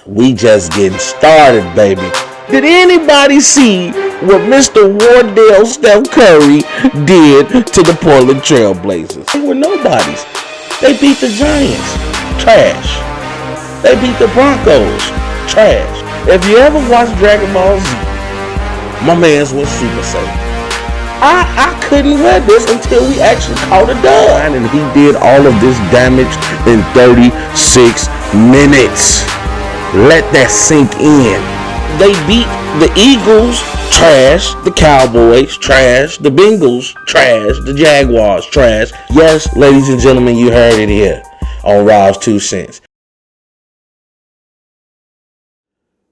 We just getting started, baby. Did anybody see what Mr. Wardell Steph Curry did to the Portland Trailblazers? They were nobodies. They beat the Giants. Trash. They beat the Broncos. Trash. If you ever watched Dragon Ball Z, my man's was Super Saiyan. I couldn't wear this until we actually caught a dub. And he did all of this damage in 36 minutes. Let that sink in. They beat the Eagles, trash. The Cowboys, trash. The Bengals, trash. The Jaguars, trash. Yes, ladies and gentlemen, you heard it here on Rob's 2 Cents.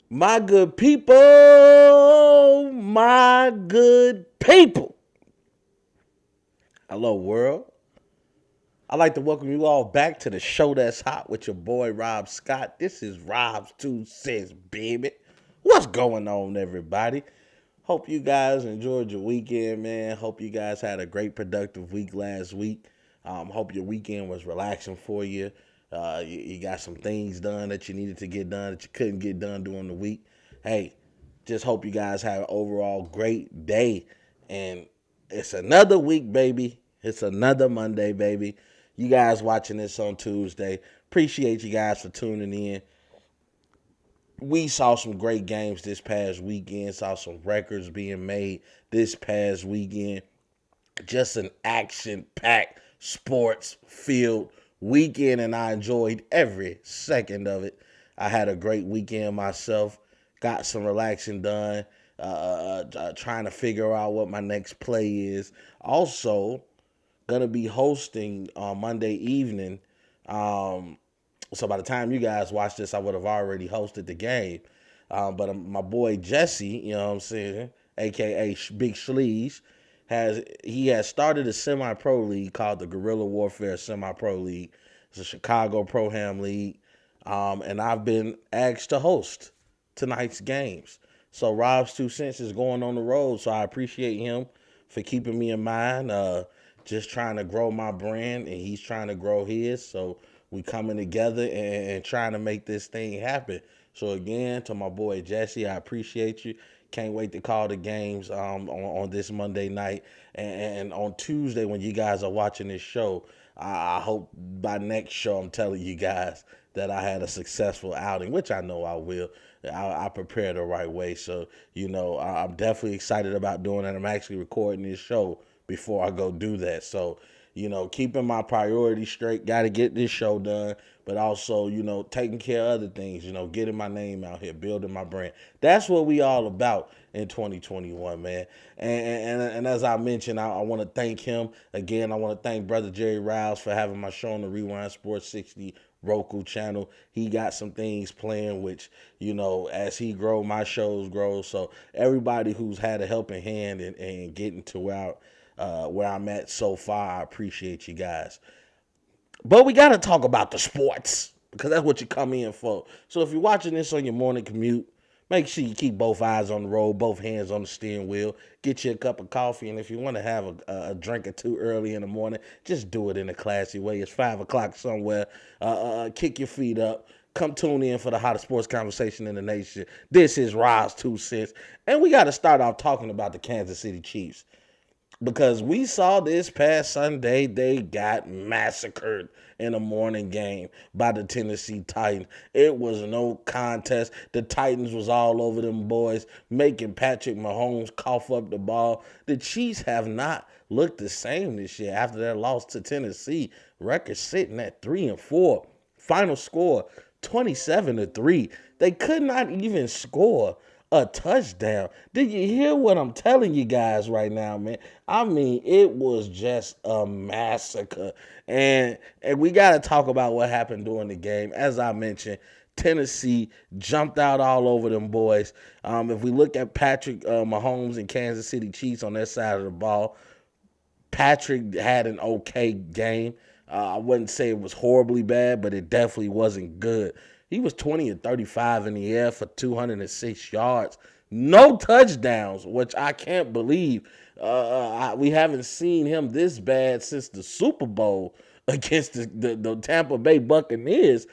My good people, my good people. Hello, world. I'd like to welcome you all back to the show that's hot with your boy, Rob Scott. This is Rob's 2 Cents, baby. What's going on, everybody? Hope you guys enjoyed your weekend, man. Hope you guys had a great, productive week last week. Hope your weekend was relaxing for you. You got some things done that you needed to get done that you couldn't get done during the week. Hey, just hope you guys have an overall great day. And it's another week, baby. It's another Monday, baby. You guys watching this on Tuesday. Appreciate you guys for tuning in. We saw some great games this past weekend. Saw some records being made this past weekend. Just an action-packed, sports-filled weekend, and I enjoyed every second of it. I had a great weekend myself. Got some relaxing done. Trying to figure out what my next play is. Also, gonna be hosting on Monday evening. So by the time you guys watch this, I would have already hosted the game. But my boy Jesse, you know what I'm saying, aka Big Sleeves, has started a semi-pro league called the Guerrilla Warfare Semi-Pro League. It's a Chicago Pro-Am league, and I've been asked to host tonight's games. So Rob's 2 Cents is going on the road, so I appreciate him for keeping me in mind. Just trying to grow my brand, and he's trying to grow his. So we coming together and trying to make this thing happen. So again, to my boy Jesse, I appreciate you. Can't wait to call the games on this Monday night. And on Tuesday, when you guys are watching this show, I hope by next show I'm telling you guys that I had a successful outing, which I know I will. I prepared the right way. So, I'm definitely excited about doing it. I'm actually recording this show before I go do that. So, keeping my priorities straight, got to get this show done, but also, taking care of other things, getting my name out here, building my brand. That's what we all about in 2021, man. And as I mentioned, I want to thank him. Again, I want to thank Brother Jerry Riles for having my show on the Rewind Sports 60 Roku channel. He got some things playing, which, as he grow, my shows grow. So everybody who's had a helping hand in getting to where I'm at so far, I appreciate you guys. But we got to talk about the sports, because that's what you come in for. So if you're watching this on your morning commute, make sure you keep both eyes on the road, both hands on the steering wheel. Get you a cup of coffee, and if you want to have a drink or two early in the morning, just do it in a classy way. It's 5 o'clock somewhere. Kick your feet up. Come tune in for the hottest sports conversation in the nation. This is Rob's 2 Cents, and we got to start off talking about the Kansas City Chiefs. Because we saw this past Sunday, they got massacred in a morning game by the Tennessee Titans. It was no contest. The Titans was all over them boys, making Patrick Mahomes cough up the ball. The Chiefs have not looked the same this year after their loss to Tennessee. Record sitting at 3-4. Final score 27-3. They could not even score a touchdown. Did you hear what I'm telling you guys right now, man? I mean, it was just a massacre. And we got to talk about what happened during the game. As I mentioned, Tennessee jumped out all over them boys. If we look at Patrick Mahomes and Kansas City Chiefs on their side of the ball, Patrick had an okay game. I wouldn't say it was horribly bad, but it definitely wasn't good. He was 20-35 in the air for 206 yards. No touchdowns, which I can't believe. We haven't seen him this bad since the Super Bowl against the Tampa Bay Buccaneers.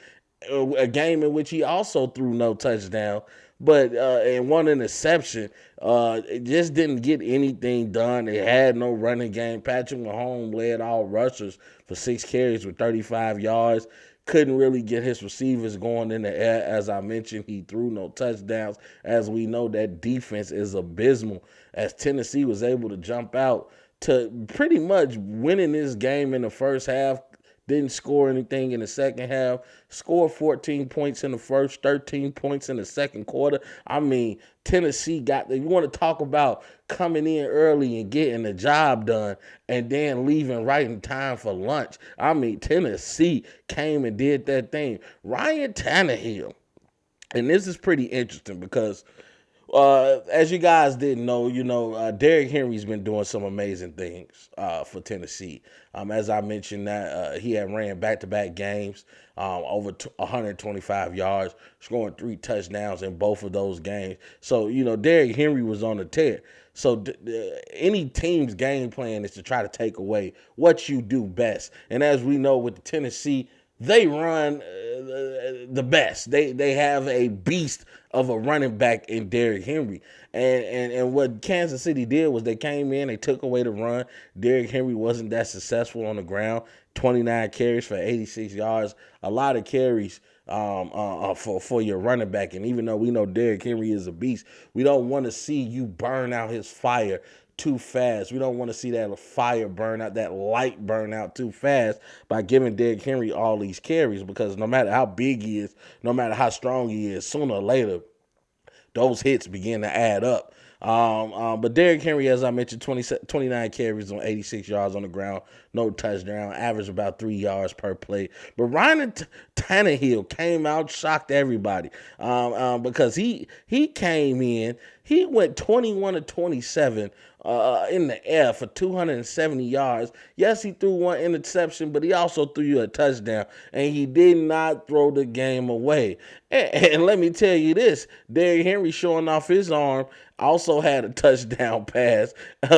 a game in which he also threw no touchdown, but and one interception. It just didn't get anything done. They had no running game. Patrick Mahomes led all rushers for 6 carries with 35 yards. Couldn't really get his receivers going in the air. As I mentioned, he threw no touchdowns. As we know, that defense is abysmal. As Tennessee was able to jump out to pretty much winning this game in the first half, didn't score anything in the second half. Scored 14 points in the first, 13 points in the second quarter. I mean, Tennessee you want to talk about coming in early and getting the job done and then leaving right in time for lunch. I mean, Tennessee came and did that thing. Ryan Tannehill, and this is pretty interesting because as you guys didn't know, Derrick Henry's been doing some amazing things for Tennessee. As I mentioned, that he had ran back-to-back games, over 125 yards, scoring 3 touchdowns in both of those games. So, Derrick Henry was on a tear. So any team's game plan is to try to take away what you do best. And as we know with the Tennessee, they run the best. They have a beast of a running back in Derrick Henry. And what Kansas City did was they came in, they took away the run. Derrick Henry wasn't that successful on the ground. 29 carries for 86 yards. A lot of carries for your running back. And even though we know Derrick Henry is a beast, we don't want to see you burn out his fire too fast. We don't want to see that fire burn out, that light burn out too fast by giving Derrick Henry all these carries, because no matter how big he is, no matter how strong he is, sooner or later, those hits begin to add up. But Derrick Henry, as I mentioned, 29 carries on 86 yards on the ground, no touchdown, average about 3 yards per play. But Ryan Tannehill came out, shocked everybody because he came in, he went 21 to 27 in the air for 270 yards. Yes, he threw one interception, but he also threw you a touchdown, and he did not throw the game away. And let me tell you this, Derrick Henry, showing off his arm, also had a touchdown pass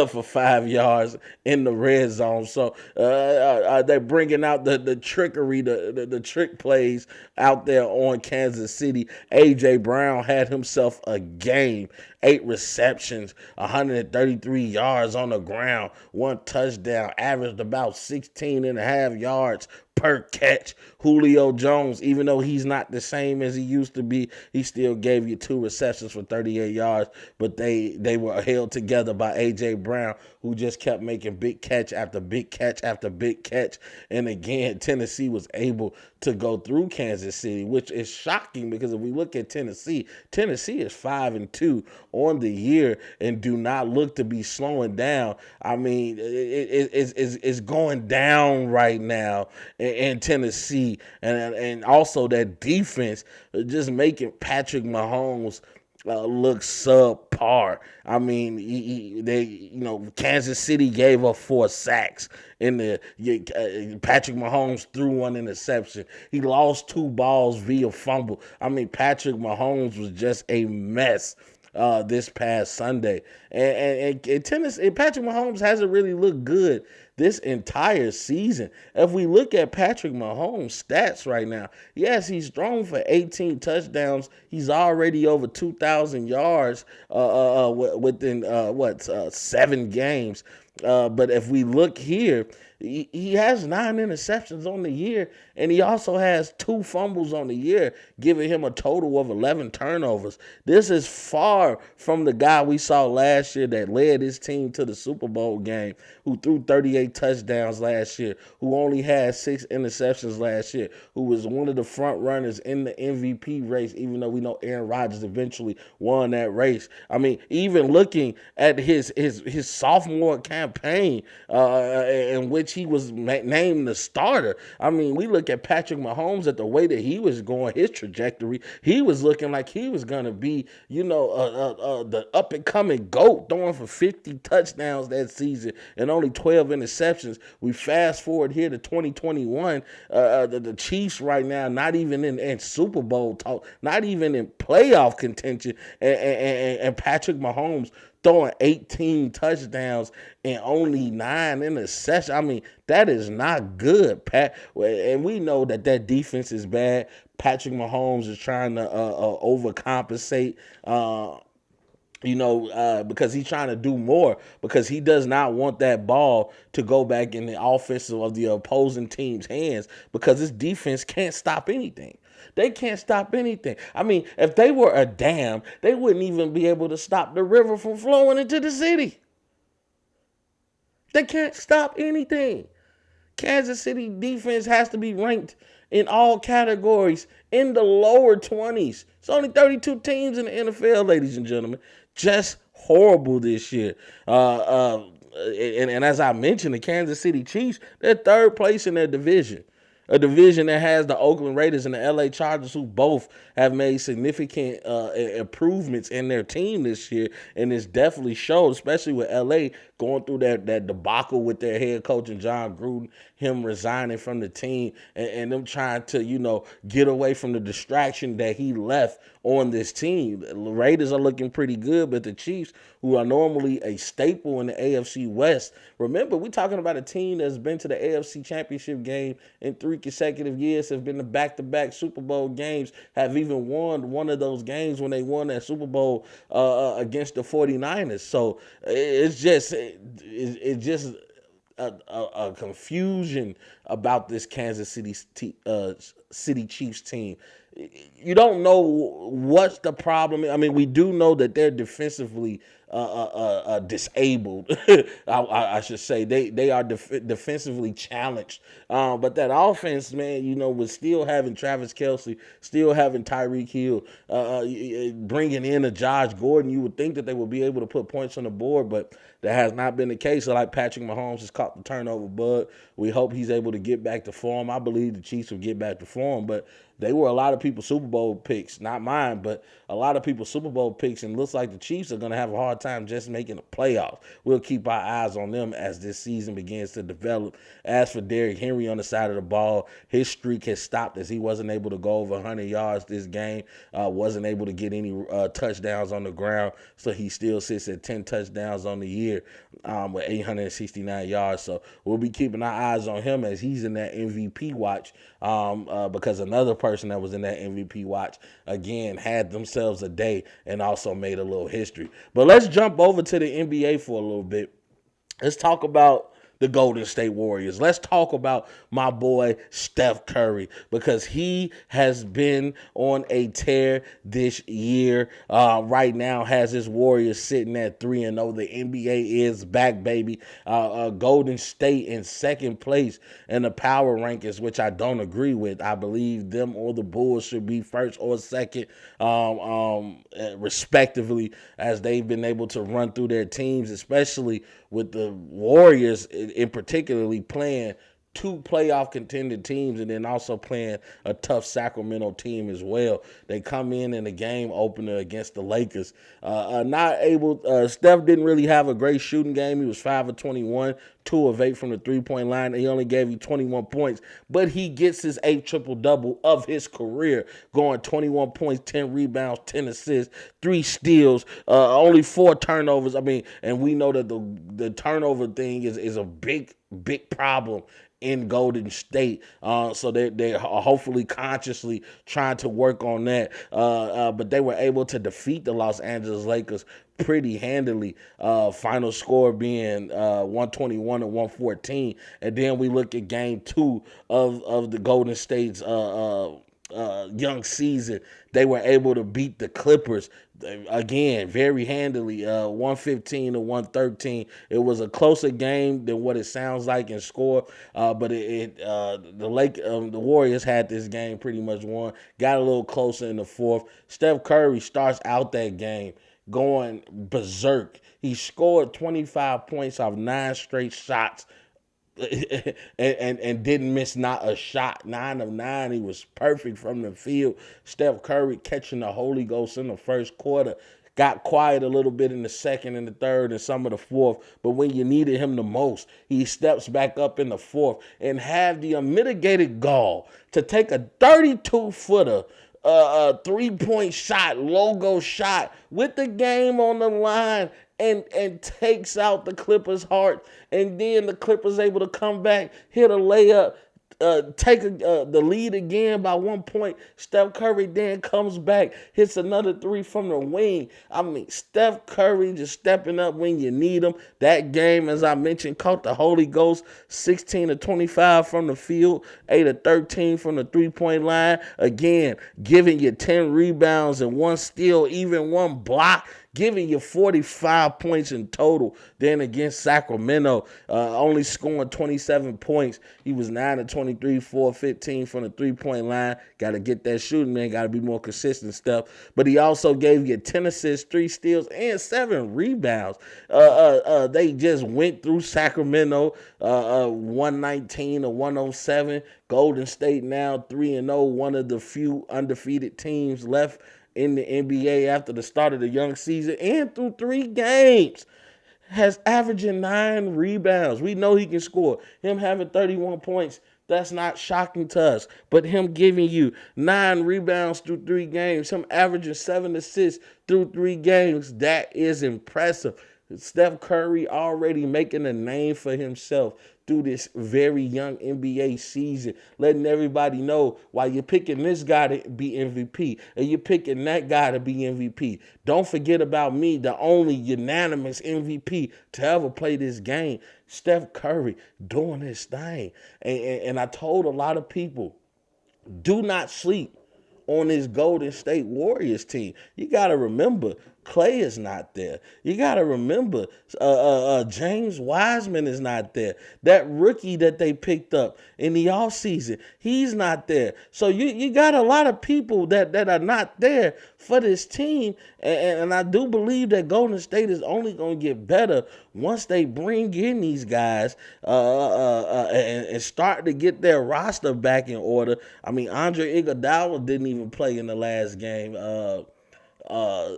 for 5 yards in the red zone. So they're bringing out the trickery, the trick plays out there on Kansas City. A.J. Brown had himself a game. 8 receptions, 133 yards on the ground, 1 touchdown, averaged about 16 and a half yards per catch. Julio Jones, even though he's not the same as he used to be, he still gave you 2 receptions for 38 yards, but they were held together by A.J. Brown, who just kept making big catch after big catch after big catch. And again, Tennessee was able to go through Kansas City, which is shocking because if we look at Tennessee is 5-2 on the year and do not look to be slowing down. I mean, it's going down right now in Tennessee, and also that defense just making Patrick Mahomes look subpar. I mean, Kansas City gave up 4 sacks in the Patrick Mahomes threw 1 interception. He lost 2 balls via fumble. I mean, Patrick Mahomes was just a mess this past Sunday. And Tennessee, Patrick Mahomes hasn't really looked good this entire season. If we look at Patrick Mahomes' stats right now, yes, he's thrown for 18 touchdowns. He's already over 2,000 yards within 7 games. But if we look here, he has 9 interceptions on the year, and he also has 2 fumbles on the year, giving him a total of 11 turnovers. This is far from the guy we saw last year that led his team to the Super Bowl game, who threw 38 touchdowns last year, who only had 6 interceptions last year, who was one of the front runners in the MVP race, even though we know Aaron Rodgers eventually won that race. I mean, even looking at his sophomore campaign in which he was named the starter. I mean, we look at Patrick Mahomes, at the way that he was going, his trajectory, he was looking like he was going to be, the up-and-coming GOAT, throwing for 50 touchdowns that season and only 12 interceptions. We fast forward here to 2021, the Chiefs right now, not even in Super Bowl talk, not even in playoff contention, and Patrick Mahomes throwing 18 touchdowns and only 9 interceptions. I mean, that is not good, Pat. And we know that defense is bad. Patrick Mahomes is trying to overcompensate. Because he's trying to do more, because he does not want that ball to go back in the offensive of the opposing team's hands, because this defense can't stop anything. They can't stop anything. I mean, if they were a dam, they wouldn't even be able to stop the river from flowing into the city. They can't stop anything. Kansas City defense has to be ranked in all categories in the lower 20s. It's only 32 teams in the NFL, ladies and gentlemen. Just horrible this year. And as I mentioned, the Kansas City Chiefs, they're third place in their division. A division that has the Oakland Raiders and the LA Chargers, who both have made significant improvements in their team this year. And it's definitely showed, especially with LA going through that debacle with their head coach and John Gruden, him resigning from the team, and them trying to, get away from the distraction that he left on this team. The Raiders are looking pretty good, but the Chiefs, who are normally a staple in the AFC West, remember, we're talking about a team that's been to the AFC Championship game in 3 consecutive years, have been to back-to-back Super Bowl games, have even won one of those games when they won that Super Bowl against the 49ers. So it's just a confusion about this Kansas City Chiefs team. You don't know what's the problem. I mean, we do know that they're defensively disabled. I should say they are defensively challenged. But that offense, man, was still having Travis Kelce, still having Tyreek Hill, bringing in a Josh Gordon. You would think that they would be able to put points on the board, but that has not been the case. So like Patrick Mahomes has caught the turnover bug. We hope he's able to get back to form. I believe the Chiefs will get back to form, but they were a lot of people's Super Bowl picks, not mine, but a lot of people's Super Bowl picks, and it looks like the Chiefs are going to have a hard time just making the playoffs. We'll keep our eyes on them as this season begins to develop. As for Derrick Henry on the side of the ball, his streak has stopped as he wasn't able to go over 100 yards this game, wasn't able to get any touchdowns on the ground, so he still sits at 10 touchdowns on the year with 869 yards. So we'll be keeping our eyes on him as he's in that MVP watch, because another person that was in that MVP watch, again, had themselves a day and also made a little history. But let's jump over to the NBA for a little bit. Let's talk about the Golden State Warriors. Let's talk about my boy Steph Curry, because he has been on a tear this year. Right now has his Warriors sitting at 3-0. The NBA is back, baby. Golden State in second place in the power rankings, which I don't agree with. I believe them or the Bulls should be first or second, respectively, as they've been able to run through their teams, especially with the Warriors in particularly playing 2 playoff contended teams and then also playing a tough Sacramento team as well. They come in the game opener against the Lakers. Steph didn't really have a great shooting game. He was 5 of 21, 2 of 8 from the three-point line. He only gave you 21 points, but he gets his 8th triple-double of his career, going 21 points, 10 rebounds, 10 assists, 3 steals, only 4 turnovers. I mean, and we know that the turnover thing is a big problem in Golden State. So they are hopefully consciously trying to work on that. But they were able to defeat the Los Angeles Lakers pretty handily. Final score being 121-114. And then we look at game 2 of the Golden State's young season. They were able to beat the Clippers again very handily, 115-113. It was a closer game than what it sounds like in score, but the Warriors had this game pretty much won. Got a little closer in the fourth. Steph Curry starts out that game going berserk. He scored 25 points off 9 straight shots. and didn't miss not a shot. 9 of 9. He was perfect from the field. Steph Curry catching the Holy Ghost in the first quarter. Got quiet a little bit in the second and the third and some of the fourth. But when you needed him the most, he steps back up in the fourth and have the unmitigated gall to take a 32-footer 3-point shot, logo shot with the game on the line and takes out the Clippers' heart. And then the Clippers able to come back, hit a layup, take the lead again by 1 point. Steph Curry then comes back, hits another three from the wing. I mean, Steph Curry just stepping up when you need him. That game, as I mentioned, caught the Holy Ghost, 16 to 25 from the field, 8 to 13 from the 3-point line. Again, giving you 10 rebounds and 1 steal, even 1 block, giving you 45 points in total. Then against Sacramento, only scoring 27 points. He was 9 to 23, 4-15 from the 3-point line. Got to get that shooting, man. Got to be more consistent stuff. But he also gave you 10 assists, 3 steals, and 7 rebounds. They just went through Sacramento, 119 to 107. Golden State now 3-0, one of the few undefeated teams left in the NBA after the start of the young season, and through 3 games has averaging 9 rebounds. We know he can score. Him having 31 points, that's not shocking to us. But him giving you 9 rebounds through 3 games, him averaging 7 assists through 3 games, that is impressive. Steph Curry already making a name for himself through this very young NBA season, letting everybody know why you're picking this guy to be MVP and you're picking that guy to be MVP. Don't forget about me, the only unanimous MVP to ever play this game. Steph Curry doing his thing. And I told a lot of people, do not sleep on this Golden State Warriors team. You got to remember, Clay is not there. You got to remember, James Wiseman is not there. That rookie that they picked up in the offseason, he's not there. So you got a lot of people that are not there for this team. And I do believe that Golden State is only going to get better once they bring in these guys and start to get their roster back in order. I mean, Andre Iguodala didn't even play in the last game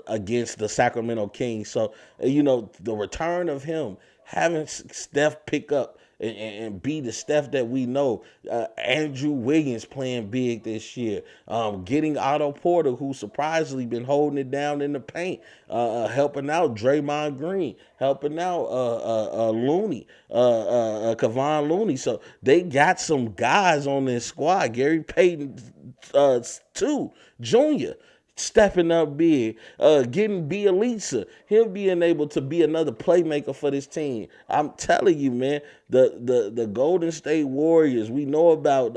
against the Sacramento Kings. So, the return of him, having Steph pick up and be the Steph that we know. Andrew Wiggins playing big this year. Getting Otto Porter, who surprisingly been holding it down in the paint, helping out Draymond Green, helping out Looney, Kevon Looney. So they got some guys on this squad. Gary Payton, too, Jr., stepping up big, getting Bielitsa, him being able to be another playmaker for this team. I'm telling you, man, the Golden State Warriors, we know about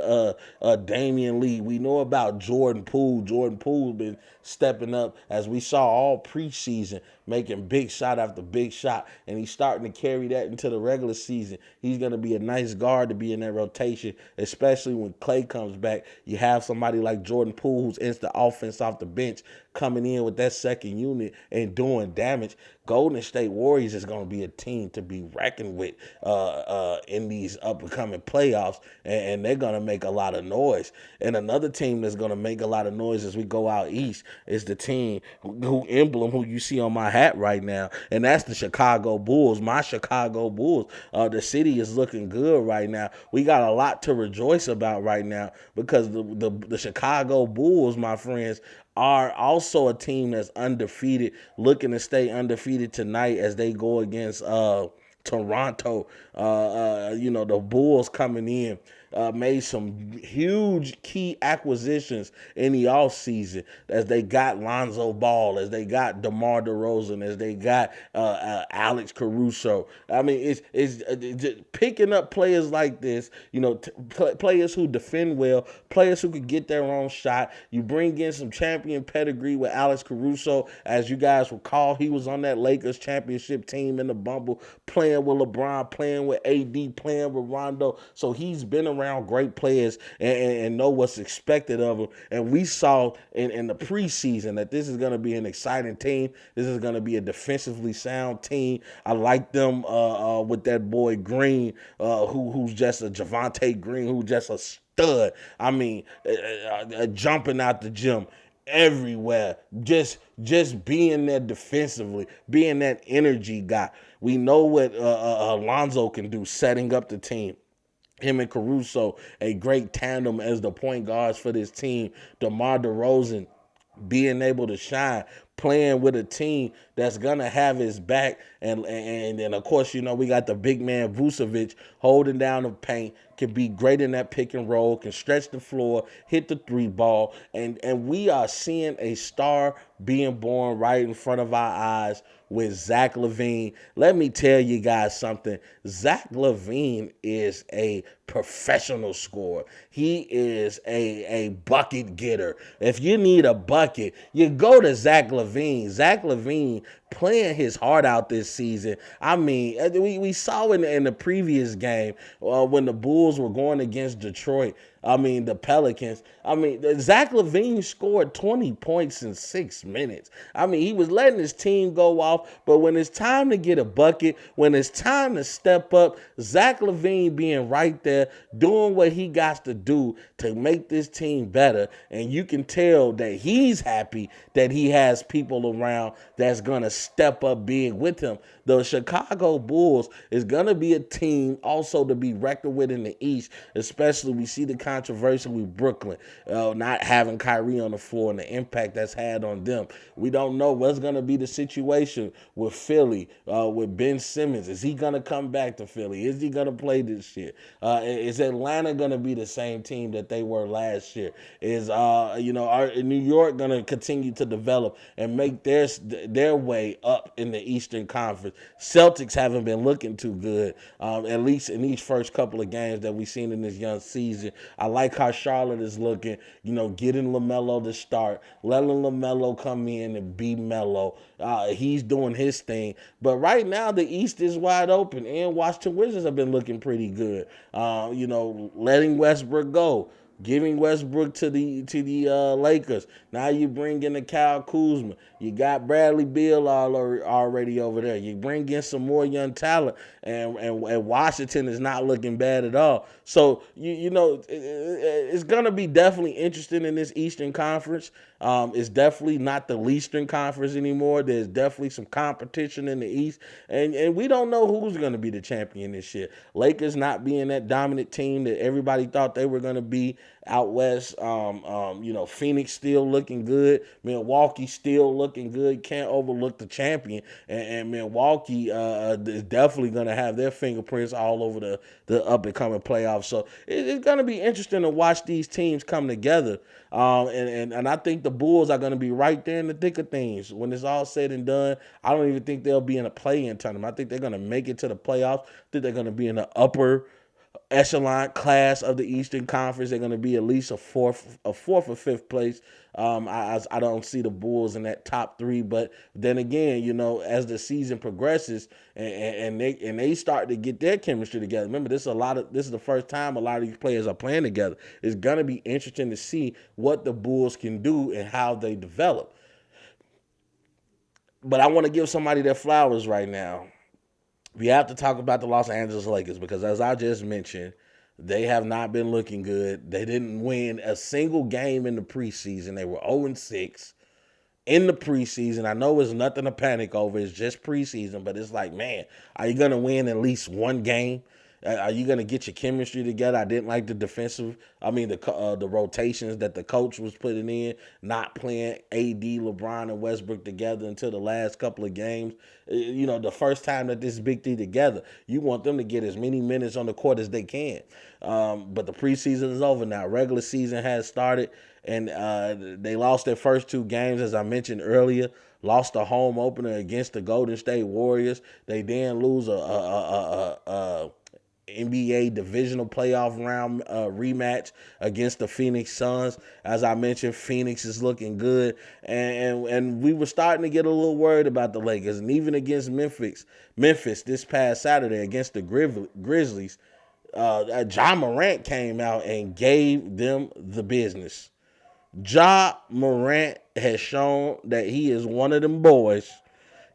Damian Lee. We know about Jordan Poole. Jordan Poole been stepping up, as we saw all preseason, making big shot after big shot, and he's starting to carry that into the regular season. He's going to be a nice guard to be in that rotation, especially when Clay comes back. You have somebody like Jordan Poole, who's instant offense off the bench, coming in with that second unit and doing damage. Golden State Warriors is going to be a team to be reckoned with in these up-and-coming playoffs, and they're going to make a lot of noise. And another team that's going to make a lot of noise as we go out east is the team who you see on my hat right now, and that's the Chicago Bulls. My Chicago Bulls. The city is looking good right now. We got a lot to rejoice about right now because the Chicago Bulls, my friends, are also a team that's undefeated, looking to stay undefeated tonight as they go against Toronto. The Bulls coming in made some huge key acquisitions in the offseason, as they got Lonzo Ball, as they got DeMar DeRozan, as they got Alex Caruso. I mean, it's just picking up players like this, players who defend well, players who could get their own shot. You bring in some champion pedigree with Alex Caruso. As you guys recall, he was on that Lakers championship team in the bubble, playing with LeBron, playing with AD, playing with Rondo. So he's been around great players and know what's expected of him. And we saw in the preseason that this is going to be an exciting team. This is going to be a defensively sound team. I like them with that boy Green, who's just a Javonte Green, who's just a stud. I mean, jumping out the gym everywhere, just being there defensively, being that energy guy. We know what Alonzo can do, setting up the team. Him and Caruso, a great tandem as the point guards for this team. DeMar DeRozan being able to shine, playing with a team that's gonna have his back, and then of course we got the big man Vucevic holding down the paint, can be great in that pick and roll, can stretch the floor, hit the three ball, and we are seeing a star being born right in front of our eyes with Zach LaVine. Let me tell you guys something. Zach LaVine is a professional scorer. He is a bucket getter. If you need a bucket, you go to Zach LaVine. Zach LaVine playing his heart out this season. I mean, we saw in the previous game when the Bulls were going against Detroit. I mean, the Pelicans. I mean, Zach LaVine scored 20 points in 6 minutes. I mean, he was letting his team go off, but when it's time to get a bucket, when it's time to step up, Zach LaVine being right there, doing what he got to do to make this team better, and you can tell that he's happy that he has people around that's going to step up being with him. The Chicago Bulls is going to be a team also to be reckoned with in the East, especially we see the controversy with Brooklyn not having Kyrie on the floor and the impact that's had on them. We don't know what's going to be the situation with Philly, with Ben Simmons. Is he going to come back to Philly? Is he going to play this year? Is Atlanta going to be the same team that they were last year? Is New York going to continue to develop and make their way up in the Eastern Conference? Celtics haven't been looking too good, at least in these first couple of games that we've seen in this young season. I like how Charlotte is looking, getting LaMelo to start, letting LaMelo come in and be Melo. He's doing his thing. But right now, the East is wide open, and Washington Wizards have been looking pretty good. Letting Westbrook go, giving Westbrook to the Lakers. Now you bring in the Kyle Kuzma. You got Bradley Beal already over there. You bring in some more young talent, and Washington is not looking bad at all. So it's gonna be definitely interesting in this Eastern Conference. It's definitely not the Eastern Conference anymore. There's definitely some competition in the East, and we don't know who's going to be the champion this year. Lakers not being that dominant team that everybody thought they were going to be out west. Phoenix still looking good. Milwaukee still looking good. Can't overlook the champion, and Milwaukee is definitely going to have their fingerprints all over the up and coming playoffs. So it's going to be interesting to watch these teams come together. And I think the Bulls are going to be right there in the thick of things. When it's all said and done, I don't even think they'll be in a play-in tournament. I think they're going to make it to the playoffs. I think they're going to be in the upper echelon class of the Eastern Conference. They're going to be at least a fourth or fifth place. I don't see the Bulls in that top three, but then again, as the season progresses and they start to get their chemistry together. Remember, this is the first time a lot of these players are playing together. It's gonna be interesting to see what the Bulls can do and how they develop. But I want to give somebody their flowers right now. We have to talk about the Los Angeles Lakers because, as I just mentioned, they have not been looking good. They didn't win a single game in the preseason. They were 0-6 in the preseason. I know it's nothing to panic over. It's just preseason, but it's like, man, are you going to win at least one game? Are you going to get your chemistry together? I didn't like the the rotations that the coach was putting in, not playing AD, LeBron, and Westbrook together until the last couple of games. The first time that this big three together, you want them to get as many minutes on the court as they can. But the preseason is over now. Regular season has started, and they lost their first two games, as I mentioned earlier. Lost a home opener against the Golden State Warriors. They then lose a NBA divisional playoff round rematch against the Phoenix Suns. As I mentioned, Phoenix is looking good, and we were starting to get a little worried about the Lakers, and even against Memphis this past Saturday against the Grizzlies, Ja Morant came out and gave them the business. Ja Morant has shown that he is one of them boys.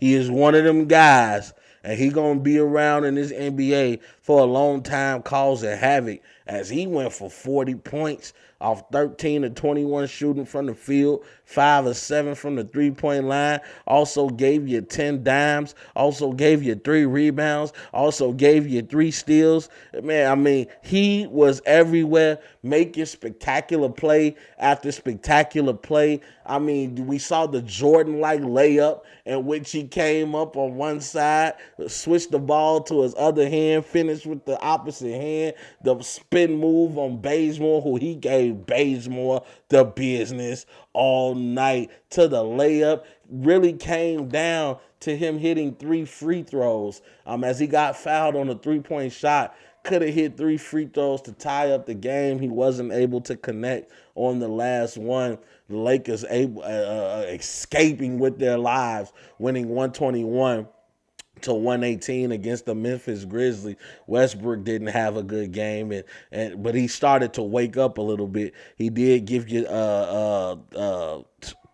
He is one of them guys, and he going to be around in this NBA for a long time causing havoc. as he went for 40 points off 13 to 21 shooting from the field, 5 of 7 from the three-point line, also gave you 10 dimes, also gave you 3 rebounds, also gave you 3 steals. Man, I mean, he was everywhere, making spectacular play after spectacular play. I mean, we saw the Jordan-like layup in which he came up on one side, switched the ball to his other hand, finished with the opposite hand, the spin move on Bazemore, who he gave Bazemore the business all night, to the layup. Really came down to him hitting 3 free throws as he got fouled on a 3-point shot. Could have hit 3 free throws to tie up the game. He wasn't able to connect on the last one. The Lakers escaping with their lives, winning 121 to 118 against the Memphis Grizzlies. Westbrook didn't have a good game, but he started to wake up a little bit. He did give you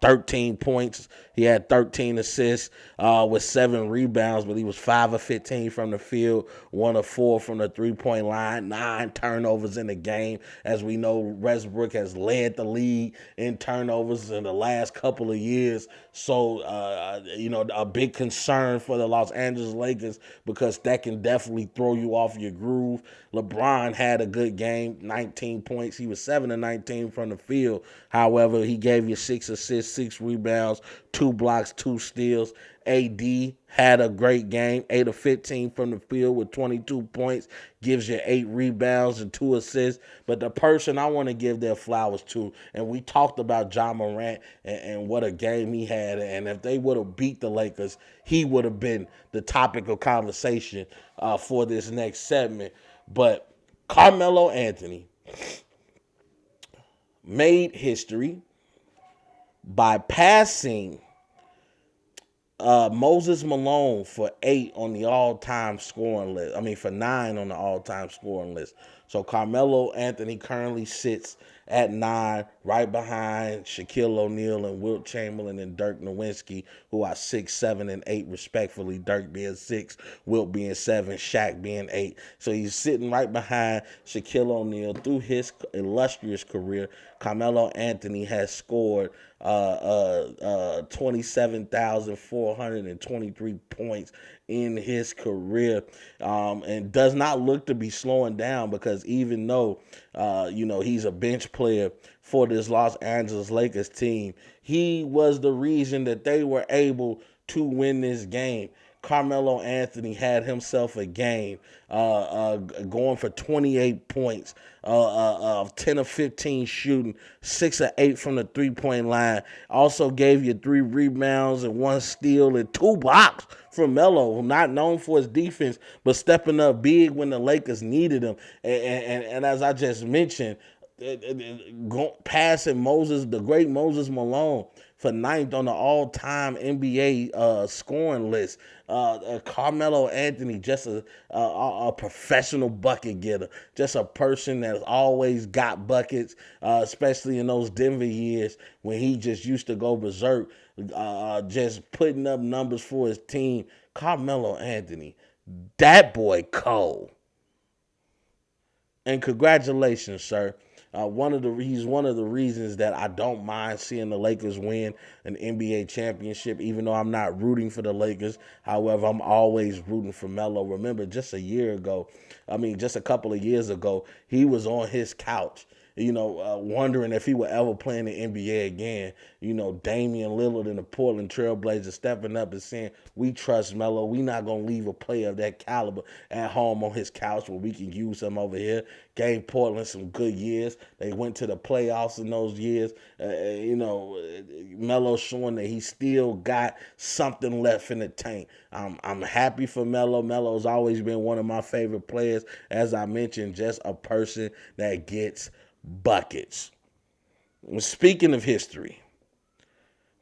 13 points. He had 13 assists with 7 rebounds, but he was 5 of 15 from the field, 1 of 4 from the three-point line, 9 turnovers in the game. As we know, Westbrook has led the league in turnovers in the last couple of years. So, a big concern for the Los Angeles Lakers, because that can definitely throw you off your groove. LeBron had a good game, 19 points. He was 7 of 19 from the field. However, he gave you 6 assists, 6 rebounds, 2 blocks, 2 steals. AD had a great game, 8 of 15 from the field with 22 points, gives you 8 rebounds and 2 assists. But the person I want to give their flowers to, and we talked about Ja Morant and what a game he had, and if they would have beat the Lakers, he would have been the topic of conversation for this next segment. But Carmelo Anthony made history by passing Moses Malone for 8 on the all-time scoring list. For 9 on the all-time scoring list. So Carmelo Anthony currently sits at 9, right behind Shaquille O'Neal and Wilt Chamberlain and Dirk Nowitzki, who are 6, 7, and 8 respectfully. Dirk being 6, Wilt being 7, Shaq being 8. So he's sitting right behind Shaquille O'Neal. Through his illustrious career, Carmelo Anthony has scored 27,423 points in his career, and does not look to be slowing down, because even though he's a bench player for this Los Angeles Lakers team, he was the reason that they were able to win this game. Carmelo Anthony had himself a game going for 28 points, 10 of 15 shooting, 6 of 8 from the three-point line. Also gave you 3 rebounds and 1 steal and 2 blocks from Melo, not known for his defense, but stepping up big when the Lakers needed him. And as I just mentioned, passing the great Moses Malone for 9th on the all-time NBA scoring list. Carmelo Anthony, just a professional bucket getter, just a person that's always got buckets, especially in those Denver years when he just used to go berserk, just putting up numbers for his team. Carmelo Anthony, that boy And congratulations, sir. He's one of the reasons that I don't mind seeing the Lakers win an NBA championship, even though I'm not rooting for the Lakers. However, I'm always rooting for Melo. Remember, just a couple of years ago, he was on his couch, wondering if he would ever play in the NBA again. Damian Lillard and the Portland Trailblazers stepping up and saying, we trust Melo. We not going to leave a player of that caliber at home on his couch where we can use him over here. Gave Portland some good years. They went to the playoffs in those years. Melo showing that he still got something left in the tank. I'm happy for Melo. Melo's always been one of my favorite players. As I mentioned, just a person that gets buckets. Speaking of history,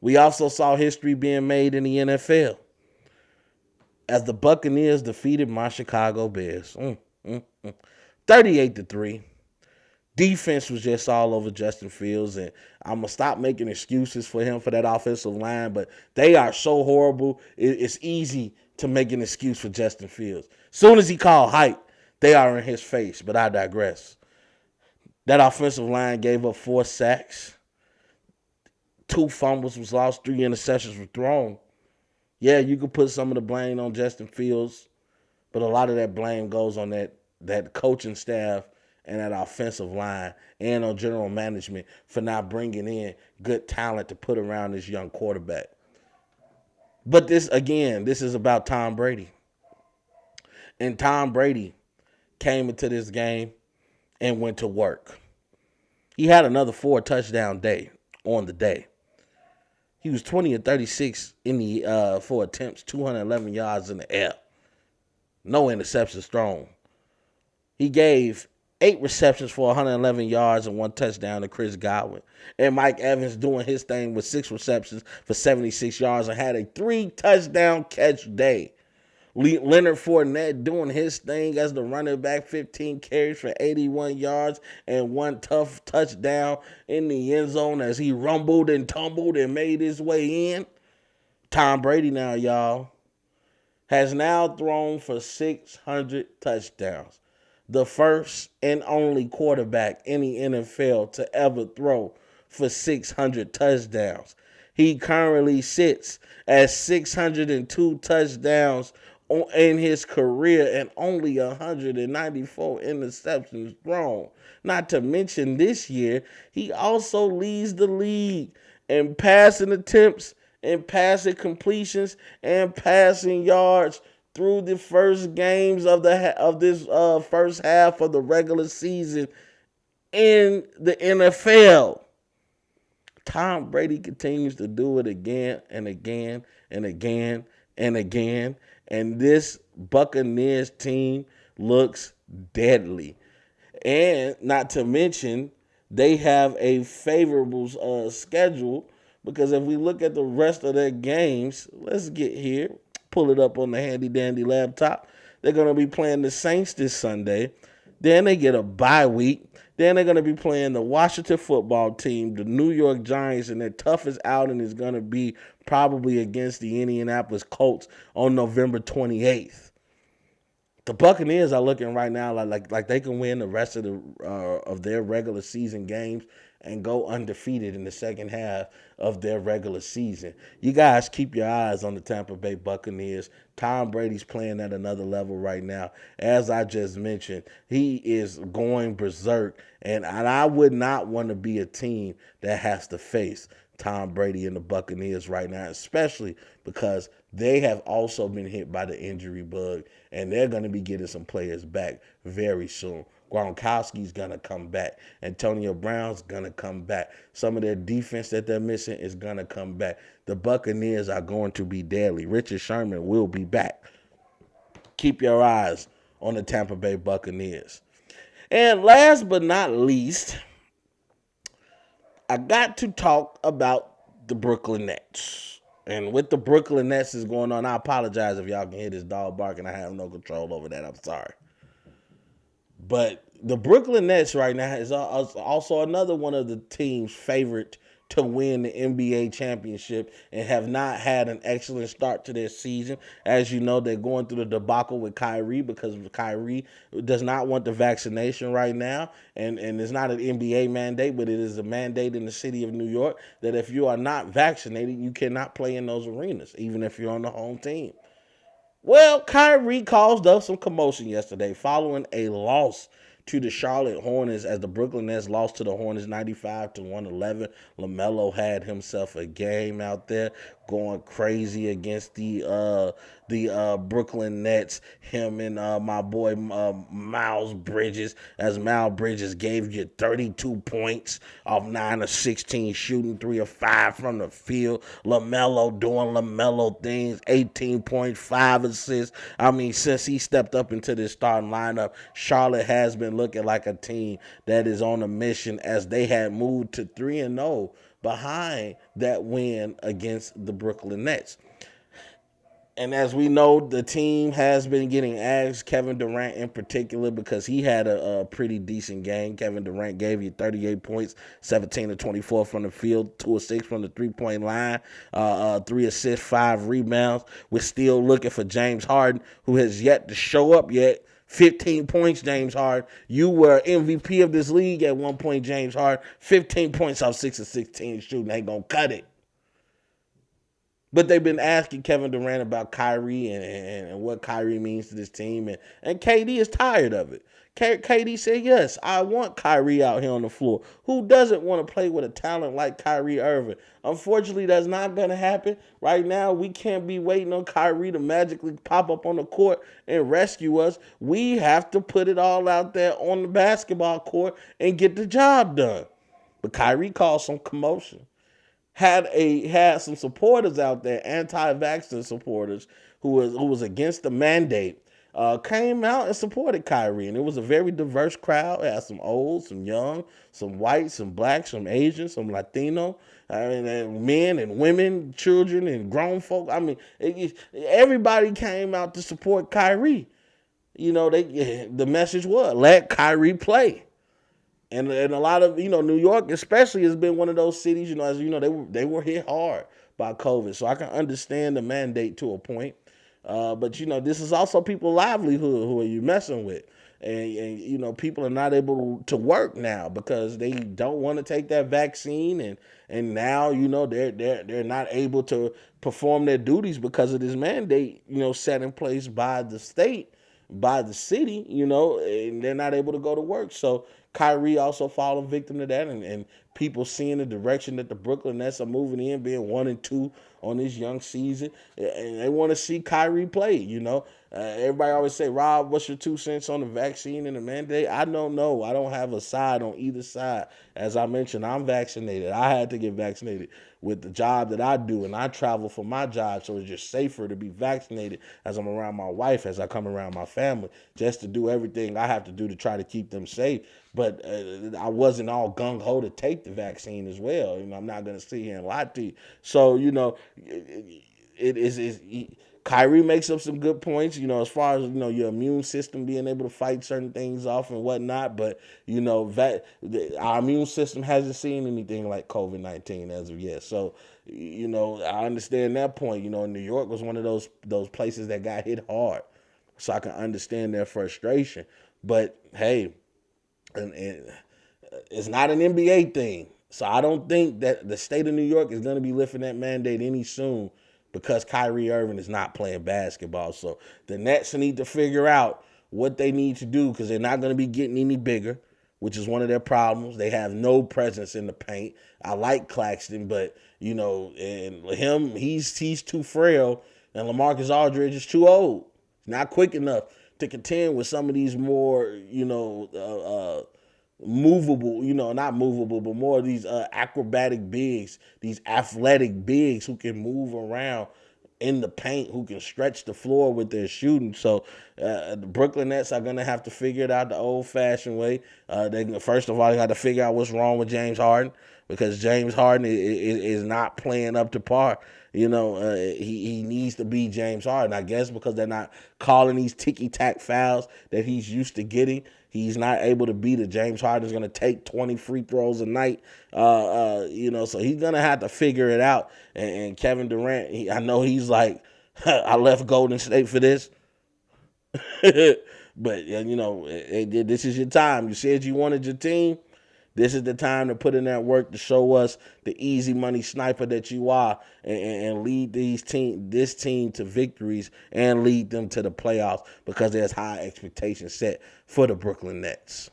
we also saw history being made in the NFL as the Buccaneers defeated my Chicago Bears. 38-3. Defense was just all over Justin Fields, and I'm going to stop making excuses for him for that offensive line, but they are so horrible, it's easy to make an excuse for Justin Fields. Soon as he called hype, they are in his face, but I digress. That offensive line gave up 4 sacks. 2 fumbles was lost. 3 interceptions were thrown. Yeah, you could put some of the blame on Justin Fields, but a lot of that blame goes on that coaching staff and that offensive line and on general management for not bringing in good talent to put around this young quarterback. But this is about Tom Brady. And Tom Brady came into this game and went to work. He had another 4-touchdown day on the day. He was 20 of 36 in the 4 attempts, 211 yards in the air. No interceptions thrown. He gave 8 receptions for 111 yards and 1 touchdown to Chris Godwin. And Mike Evans doing his thing with 6 receptions for 76 yards and had a 3-touchdown catch day. Leonard Fournette doing his thing as the running back, 15 carries for 81 yards and 1 tough touchdown in the end zone as he rumbled and tumbled and made his way in. Tom Brady now, y'all, has now thrown for 600 touchdowns. The first and only quarterback in the NFL to ever throw for 600 touchdowns. He currently sits at 602 touchdowns in his career and only 194 interceptions thrown. Not to mention this year, he also leads the league in passing attempts and passing completions and passing yards through the first games of this first half of the regular season in the NFL. Tom Brady continues to do it again and again and again and again. And this Buccaneers team looks deadly. And not to mention, they have a favorable schedule because if we look at the rest of their games, let's get here, pull it up on the handy-dandy laptop. They're going to be playing the Saints this Sunday. Then they get a bye week. Then they're going to be playing the Washington football team, the New York Giants, and their toughest outing is going to be probably against the Indianapolis Colts on November 28th. The Buccaneers are looking right now like they can win the rest of their regular season games and go undefeated in the second half of their regular season. You guys keep your eyes on the Tampa Bay Buccaneers. Tom Brady's playing at another level right now. As I just mentioned, he is going berserk, and I would not want to be a team that has to face Tom Brady and the Buccaneers right now, especially because they have also been hit by the injury bug, and they're going to be getting some players back very soon. Gronkowski's going to come back. Antonio Brown's going to come back. Some of their defense that they're missing is going to come back. The Buccaneers are going to be deadly. Richard Sherman will be back. Keep your eyes on the Tampa Bay Buccaneers. And last but not least, I got to talk about the Brooklyn Nets. And with the Brooklyn Nets is going on, I apologize if y'all can hear this dog barking. I have no control over that. I'm sorry. But the Brooklyn Nets right now is also another one of the teams favorite to win the NBA championship and have not had an excellent start to their season. As you know, they're going through the debacle with Kyrie because Kyrie does not want the vaccination right now. And it's not an NBA mandate, but it is a mandate in the city of New York that if you are not vaccinated, you cannot play in those arenas, even if you're on the home team. Well, Kyrie caused up some commotion yesterday following a loss to the Charlotte Hornets as the Brooklyn Nets lost to the Hornets 95-111. LaMelo had himself a game out there going crazy against the Brooklyn Nets. Him and my boy Miles Bridges, as Miles Bridges gave you 32 points off 9 of 16 shooting, 3 of 5 from the field. LaMelo doing LaMelo things, 18.5 assists. I mean, since he stepped up into this starting lineup, Charlotte has been looking like a team that is on a mission as they had moved to 3-0 behind that win against the Brooklyn Nets. And as we know, the team has been getting asked, Kevin Durant in particular, because he had a pretty decent game. Kevin Durant gave you 38 points, 17 of 24 from the field, 2 of 6 from the three-point line, 3 assists, 5 rebounds. We're still looking for James Harden, who has yet to show up yet 15 points, James Harden. You were MVP of this league at one point, James Harden. 15 points off 6 of 16 shooting ain't going to cut it. But they've been asking Kevin Durant about Kyrie and what Kyrie means to this team. And KD is tired of it. KD said, yes, I want Kyrie out here on the floor. Who doesn't want to play with a talent like Kyrie Irving? Unfortunately, that's not going to happen. Right now, we can't be waiting on Kyrie to magically pop up on the court and rescue us. We have to put it all out there on the basketball court and get the job done. But Kyrie caused some commotion. Had some supporters out there, anti-vaxxer supporters, who was against the mandate, came out and supported Kyrie. And it was a very diverse crowd. It had some old, some young, some white, some black, some Asian, some Latino, and men and women, children and grown folk. I mean, everybody came out to support Kyrie. You know, the message was, let Kyrie play. And a lot of, New York especially has been one of those cities, as you know, they were hit hard by COVID. So I can understand the mandate to a point. But, this is also people's livelihood who are you messing with. And people are not able to work now because they don't want to take that vaccine. And now, they're not able to perform their duties because of this mandate, set in place by the state, by the city, and they're not able to go to work. So Kyrie also fallen victim to that, and people seeing the direction that the Brooklyn Nets are moving in, being 1-2 on this young season, and they want to see Kyrie play. Everybody always say, Rob, what's your 2 cents on the vaccine and the mandate? I don't know. I don't have a side on either side. As I mentioned, I'm vaccinated. I had to get vaccinated with the job that I do, and I travel for my job, so it's just safer to be vaccinated as I'm around my wife, as I come around my family, just to do everything I have to do to try to keep them safe. But I wasn't all gung-ho to take the vaccine as well. I'm not going to sit here and lie to you. So, Kyrie makes up some good points, as far as, your immune system being able to fight certain things off and whatnot. But, our immune system hasn't seen anything like COVID-19 as of yet. So, I understand that point. New York was one of those places that got hit hard. So I can understand their frustration. But, hey, and it's not an NBA thing. So I don't think that the state of New York is going to be lifting that mandate any soon because Kyrie Irving is not playing basketball. So the Nets need to figure out what they need to do because they're not going to be getting any bigger, which is one of their problems. They have no presence in the paint. I like Claxton, but, and him, he's too frail, and LaMarcus Aldridge is too old. He's not quick enough to contend with some of these more, movable, not movable, but more of these acrobatic bigs, these athletic bigs who can move around in the paint, who can stretch the floor with their shooting. So the Brooklyn Nets are going to have to figure it out the old-fashioned way. First of all, they got to figure out what's wrong with James Harden because James Harden is not playing up to par. He needs to be James Harden, I guess, because they're not calling these ticky-tack fouls that he's used to getting. He's not able to be the James Harden's going to take 20 free throws a night, so he's going to have to figure it out. And Kevin Durant, I know he's like, I left Golden State for this. But, this is your time. You said you wanted your team. This is the time to put in that work to show us the easy money sniper that you are and lead this team to victories and lead them to the playoffs because there's high expectations set for the Brooklyn Nets.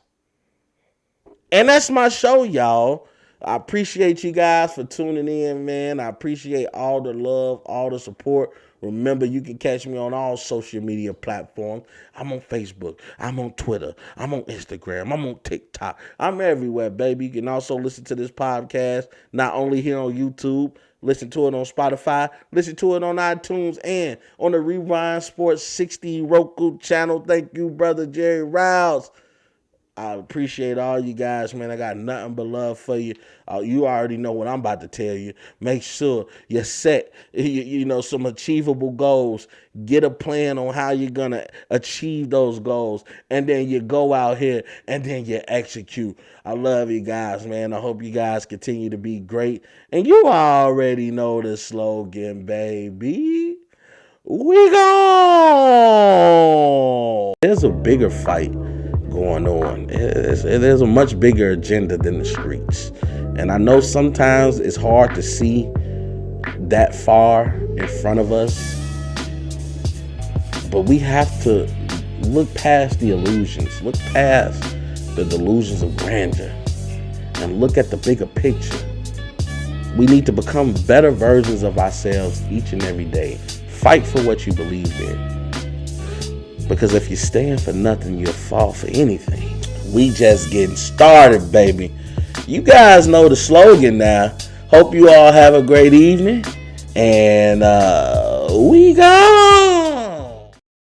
And that's my show, y'all. I appreciate you guys for tuning in, man. I appreciate all the love, all the support. Remember, you can catch me on all social media platforms. I'm on Facebook. I'm on Twitter. I'm on Instagram. I'm on TikTok. I'm everywhere, baby. You can also listen to this podcast, not only here on YouTube, listen to it on Spotify, listen to it on iTunes, and on the Rewind Sports 60 Roku channel. Thank you, brother Jerry Rouse. I appreciate all you guys, man. I got nothing but love for you. You already know what I'm about to tell you. Make sure you set, some achievable goals. Get a plan on how you're going to achieve those goals. And then you go out here and then you execute. I love you guys, man. I hope you guys continue to be great. And you already know the slogan, baby. We gone. There's a bigger fight going on. There's a much bigger agenda than the streets. And I know sometimes it's hard to see that far in front of us. But we have to look past the illusions. Look past the delusions of grandeur. And look at the bigger picture. We need to become better versions of ourselves each and every day. Fight for what you believe in. Because if you stand for nothing, you'll fall for anything. We just getting started, baby. You guys know the slogan now. Hope you all have a great evening. And we got